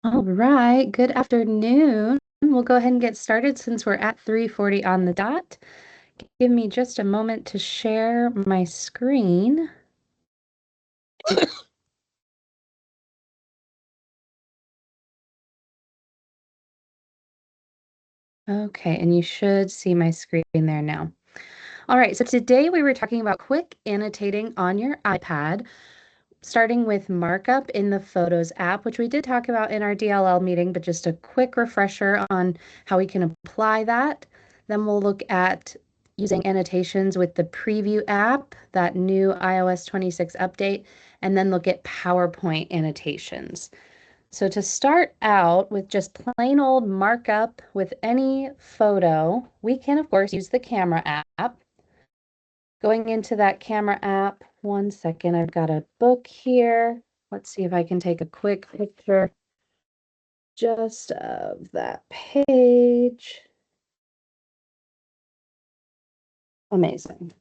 All right, good afternoon. We'll go ahead and get started since we're at 3:40 on the dot. Give me just a moment to share my screen. Okay, and you should see my screen there now. All right, so today we were talking about quick annotating on your iPad, starting with markup in the Photos app, which we did talk about in our DLL meeting, but just a quick refresher on how we can apply that. Then we'll look at using annotations with the Preview app, that new iOS 26 update, and then look at PowerPoint annotations. So to start out with just plain old markup with any photo, we can of course use the camera app. Going into that camera app, one second, I've got a book here. Let's see if I can take a quick picture just of that page. Amazing.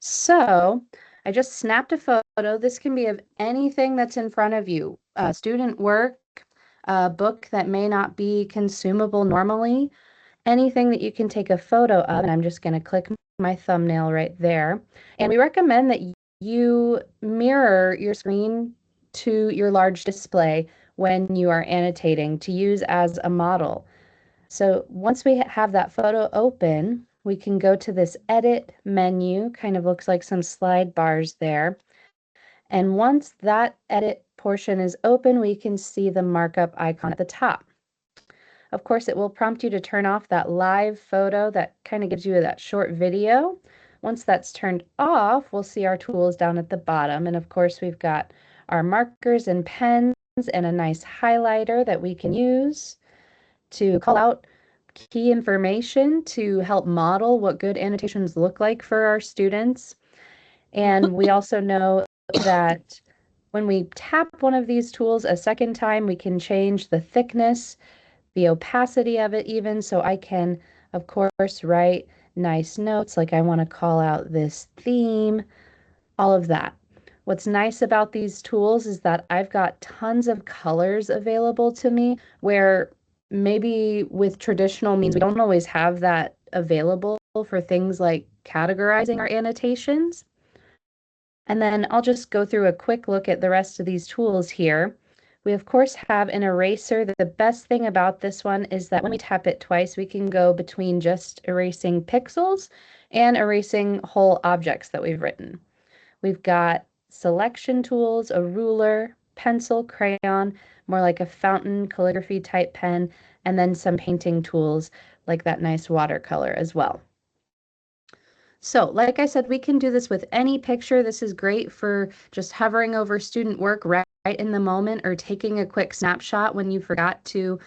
So I just snapped a photo. This can be of anything that's in front of you, student work, a book that may not be consumable normally, anything that you can take a photo of. And I'm just going to click my thumbnail right there. And we recommend that you mirror your screen to your large display when you are annotating to use as a model. So once we have that photo open, we can go to this edit menu, kind of looks like some slide bars there. And once that edit portion is open, we can see the markup icon at the top. Of course, it will prompt you to turn off that live photo that kind of gives you that short video. Once that's turned off, we'll see our tools down at the bottom. And of course, we've got our markers and pens and a nice highlighter that we can use to call out key information to help model what good annotations look like for our students. And we also know that when we tap one of these tools a second time, we can change the thickness, the opacity of it even, so I can, of course, write nice notes like I want to call out this theme, all of that. What's nice about these tools is that I've got tons of colors available to me where maybe with traditional means we don't always have that available for things like categorizing our annotations. And then I'll just go through a quick look at the rest of these tools here. We of course have an eraser. The best thing about this one is that when we tap it twice, we can go between just erasing pixels and erasing whole objects that we've written. We've got selection tools, a ruler, pencil, crayon, more like a fountain calligraphy type pen, and then some painting tools like that nice watercolor as well. So, like I said, we can do this with any picture. This is great for just hovering over student work right in the moment or taking a quick snapshot when you forgot to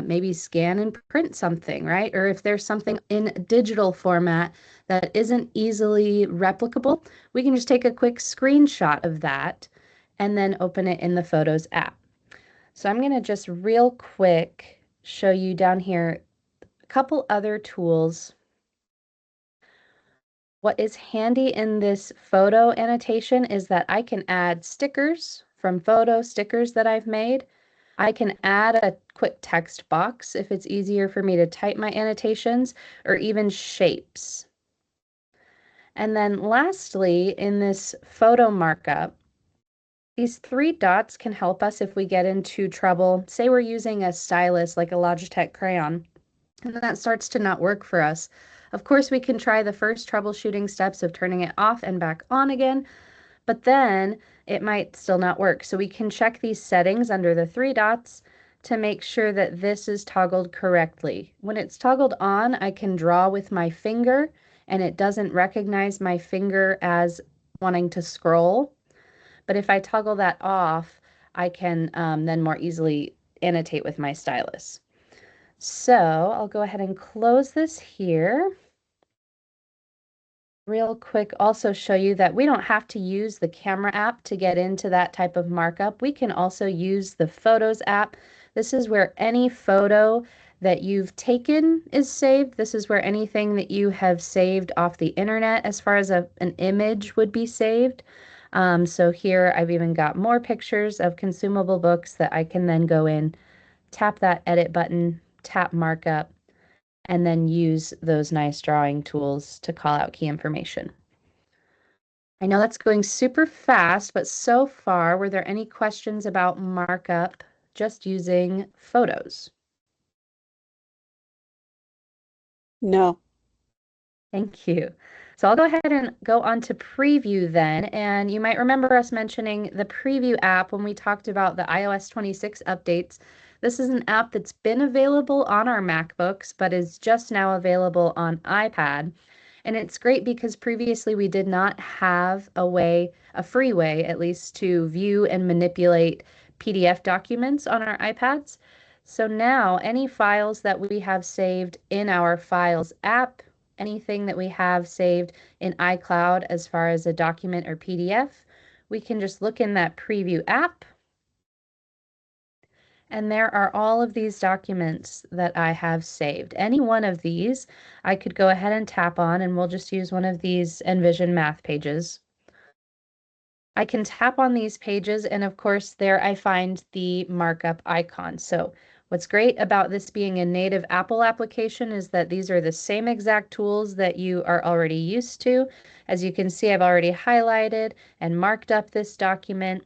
maybe scan and print something, right? Or if there's something in digital format that isn't easily replicable, we can just take a quick screenshot of that and then open it in the Photos app. So I'm going to just real quick show you down here a couple other tools. What is handy in this photo annotation is that I can add stickers from photo stickers that I've made. I can add a quick text box if it's easier for me to type my annotations, or even shapes. And then lastly, in this photo markup, these three dots can help us if we get into trouble. Say we're using a stylus like a Logitech crayon, and that starts to not work for us. Of course, we can try the first troubleshooting steps of turning it off and back on again, but then it might still not work. So we can check these settings under the three dots to make sure that this is toggled correctly. When it's toggled on, I can draw with my finger and it doesn't recognize my finger as wanting to scroll. But if I toggle that off, I can then more easily annotate with my stylus. So I'll go ahead and close this here. Real quick, also show you that we don't have to use the camera app to get into that type of markup. We can also use the Photos app. This is where any photo that you've taken is saved. This is where anything that you have saved off the internet as far as an image would be saved. So here I've even got more pictures of consumable books that I can then go in, tap that edit button, tap markup, and then use those nice drawing tools to call out key information. I know that's going super fast, but so far, were there any questions about markup just using photos? No. Thank you. So I'll go ahead and go on to preview then. And you might remember us mentioning the preview app when we talked about the iOS 26 updates. This is an app that's been available on our MacBooks, but is just now available on iPad. And it's great because previously we did not have a way, a free way at least, to view and manipulate PDF documents on our iPads. So now any files that we have saved in our Files app, anything that we have saved in iCloud as far as a document or PDF, we can just look in that preview app. And there are all of these documents that I have saved. Any one of these I could go ahead and tap on, and we'll just use one of these Envision math pages. I can tap on these pages, and of course, there I find the markup icon. So what's great about this being a native Apple application is that these are the same exact tools that you are already used to. As you can see, I've already highlighted and marked up this document.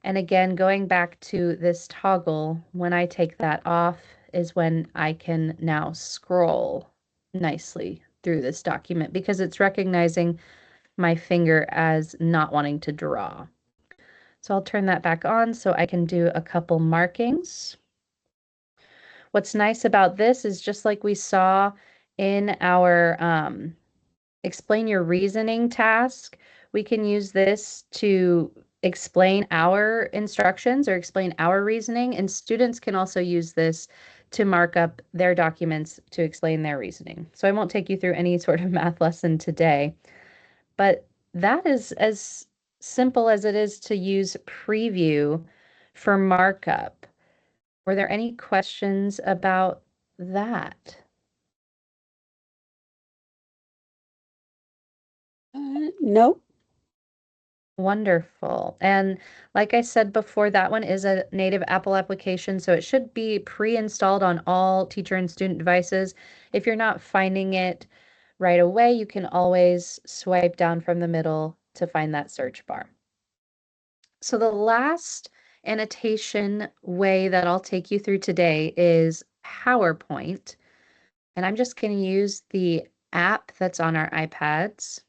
And again, going back to this toggle, when I take that off is when I can now scroll nicely through this document because it's recognizing my finger as not wanting to draw. So I'll turn that back on so I can do a couple markings. What's nice about this is just like we saw in our explain your reasoning task, we can use this to explain our instructions or explain our reasoning, and students can also use this to mark up their documents to explain their reasoning. So I won't take you through any sort of math lesson today, but that is as simple as it is to use preview for markup. Were there any questions about that? Nope. Wonderful. And like I said before, that one is a native Apple application, so it should be pre-installed on all teacher and student devices. If you're not finding it right away, you can always swipe down from the middle to find that search bar. So the last annotation way that I'll take you through today is PowerPoint. And I'm just going to use the app that's on our iPads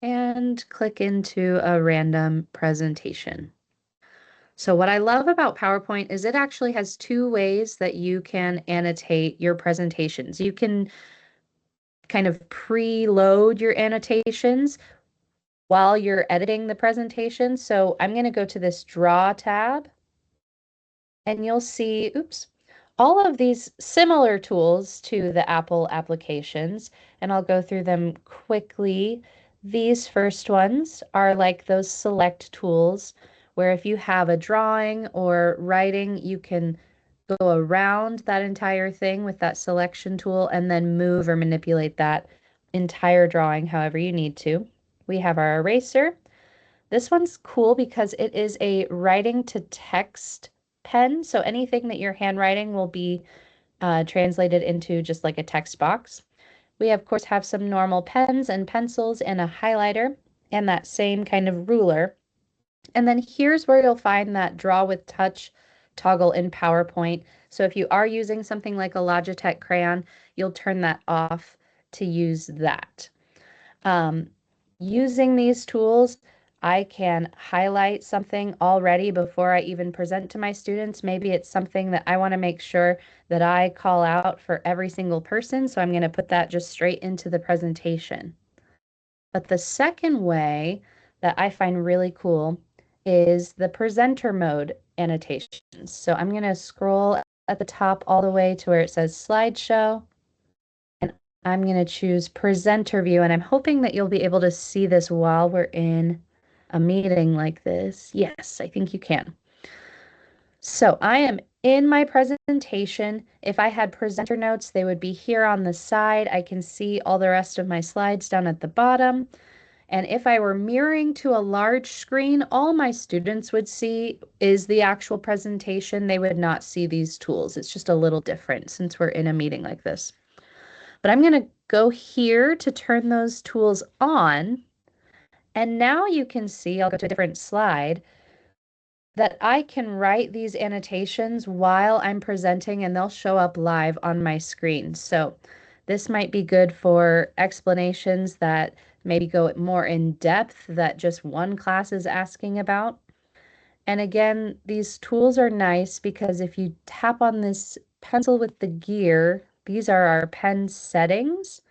and click into a random presentation. So what I love about PowerPoint is it actually has two ways that you can annotate your presentations. You can kind of preload your annotations while you're editing the presentation. So I'm going to go to this Draw tab, and you'll see, oops, all of these similar tools to the Apple applications, and I'll go through them quickly. These first ones are like those select tools where if you have a drawing or writing, you can go around that entire thing with that selection tool and then move or manipulate that entire drawing however you need to. We have our eraser. This one's cool because it is a writing to text pen. So anything that you're handwriting will be translated into just like a text box. We, of course, have some normal pens and pencils and a highlighter and that same kind of ruler. And then here's where you'll find that Draw with Touch toggle in PowerPoint. So if you are using something like a Logitech crayon, you'll turn that off to use that. Using these tools, I can highlight something already before I even present to my students. Maybe it's something that I want to make sure that I call out for every single person, so I'm going to put that just straight into the presentation. But the second way that I find really cool is the presenter mode annotations. So I'm going to scroll at the top all the way to where it says slideshow. And I'm going to choose presenter view. And I'm hoping that you'll be able to see this while we're in a meeting like this. Yes, I think you can. So I am in my presentation. If I had presenter notes, they would be here on the side. I can see all the rest of my slides down at the bottom. And if I were mirroring to a large screen, all my students would see is the actual presentation. They would not see these tools. It's just a little different since we're in a meeting like this. But I'm going to go here to turn those tools on. And now you can see, I'll go to a different slide, that I can write these annotations while I'm presenting and they'll show up live on my screen. So this might be good for explanations that maybe go more in depth that just one class is asking about. And again, these tools are nice because if you tap on this pencil with the gear, these are our pen settings.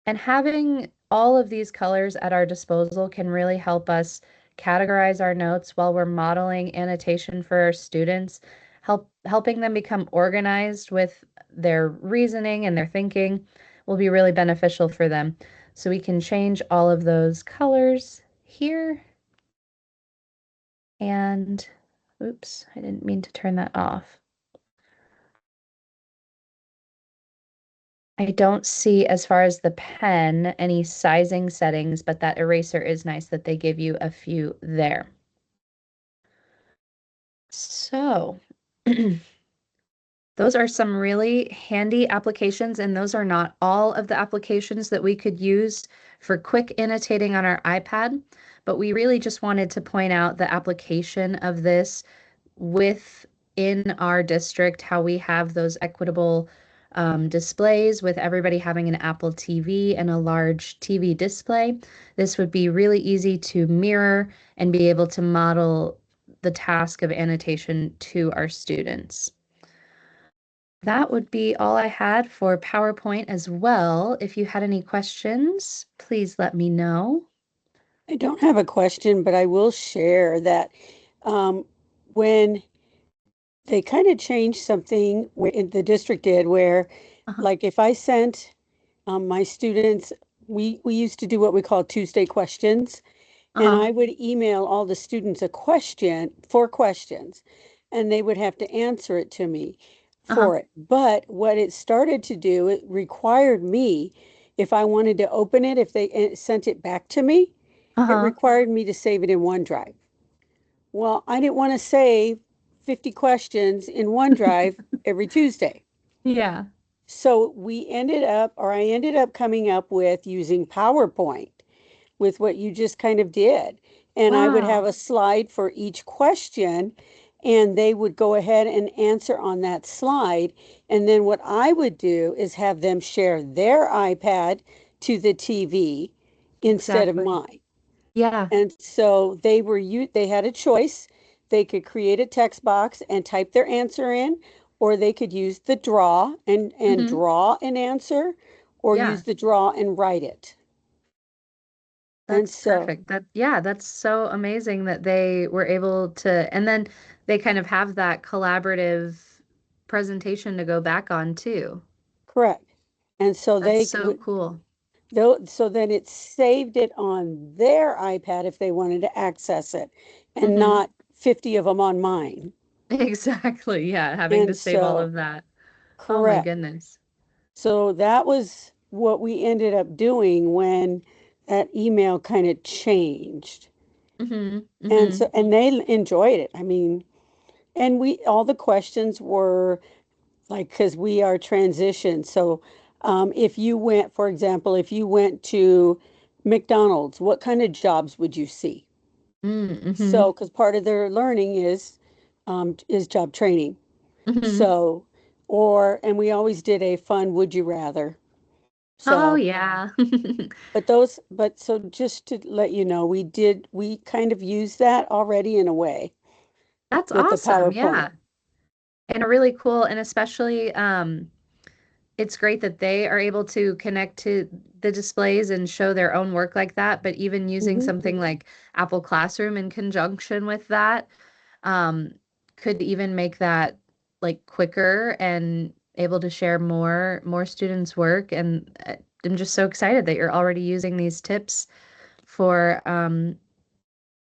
And having all of these colors at our disposal can really help us categorize our notes while we're modeling annotation for our students, helping them become organized with their reasoning and their thinking will be really beneficial for them. So we can change all of those colors here. And oops, I didn't mean to turn that off. I don't see, as far as the pen, any sizing settings, but that eraser is nice that they give you a few there. So those are some really handy applications, and those are not all of the applications that we could use for quick annotating on our iPad, but we really just wanted to point out the application of this within our district, how we have those equitable displays with everybody having an Apple TV and a large TV display. This would be really easy to mirror and be able to model the task of annotation to our students. That would be all I had for PowerPoint as well. If you had any questions, please let me know. I don't have a question, but I will share that when they kind of changed something the district did where, Uh-huh. like, if I sent my students, we used to do what we call Tuesday questions, and Uh-huh. I would email all the students a question, 4 questions, and they would have to answer it to me Uh-huh. for it. But what it started to do, it required me, if I wanted to open it, if they sent it back to me, it Uh-huh. required me to save it in OneDrive. Well, I didn't want to save 50 questions in OneDrive every Tuesday. Yeah. So I ended up coming up with using PowerPoint with what you just kind of did. And I would have Wow. a slide for each question, and they would go ahead and answer on that slide. And then what I would do is have them share their iPad to the TV instead of Exactly. mine. Yeah. And so they had a choice. They could create a text box and type their answer in, or they could use the draw and Hmm. draw an answer, or Yeah. use the draw and write it. And That's so, perfect. Yeah, that's so amazing that they were able to, and then they kind of have that collaborative presentation to go back on too. correct. And so That's they so would, cool. though, so then it saved it on their iPad if they wanted to access it, and Hmm. not 50 of them on mine. Exactly. Yeah, having to And save all so, of that. Oh my correct. goodness. So that was what we ended up doing when that email kind of changed. Hmm. And Hmm. so, and they enjoyed it. I mean, and all the questions were like, because we are transition. So, if you went, for example, if you went to McDonald's, what kind of jobs would you see? Mm-hmm. So, because part of their learning is job training. Hmm. So, and we always did a fun would you rather. Oh So, yeah. but so just to let you know, we kind of use that already in a way That's with the awesome. PowerPoint. Yeah. And a really cool, and especially it's great that they are able to connect to the displays and show their own work like that, but even using Hmm. something like Apple Classroom in conjunction with that um, could even make that like quicker and able to share more students' work. And I'm just so excited that you're already using these tips for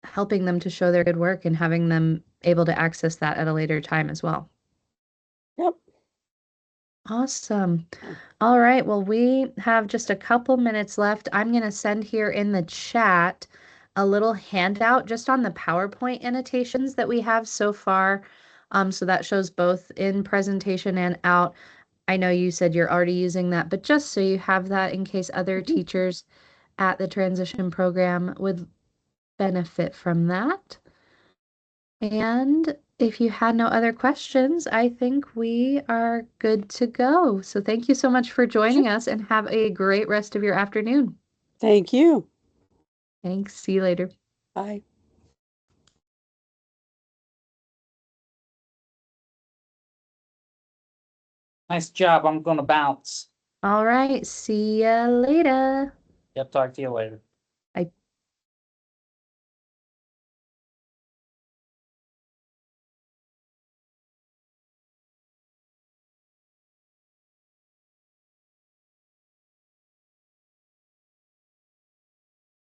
helping them to show their good work and having them able to access that at a later time as well. Yep. Awesome. All right. Well, we have just a couple minutes left. I'm going to send here in the chat a little handout just on the PowerPoint annotations that we have so far. So that shows both in presentation and out. I know you said you're already using that, but just so you have that in case other Mhm. teachers at the transition program would benefit from that. And if you had no other questions, I think we are good to go. So thank you so much for Sure. joining us and have a great rest of your afternoon. Thank you. Thanks. See you later. Bye. Nice job. I'm gonna bounce. All right. See ya later. Yep, talk to you later. Bye.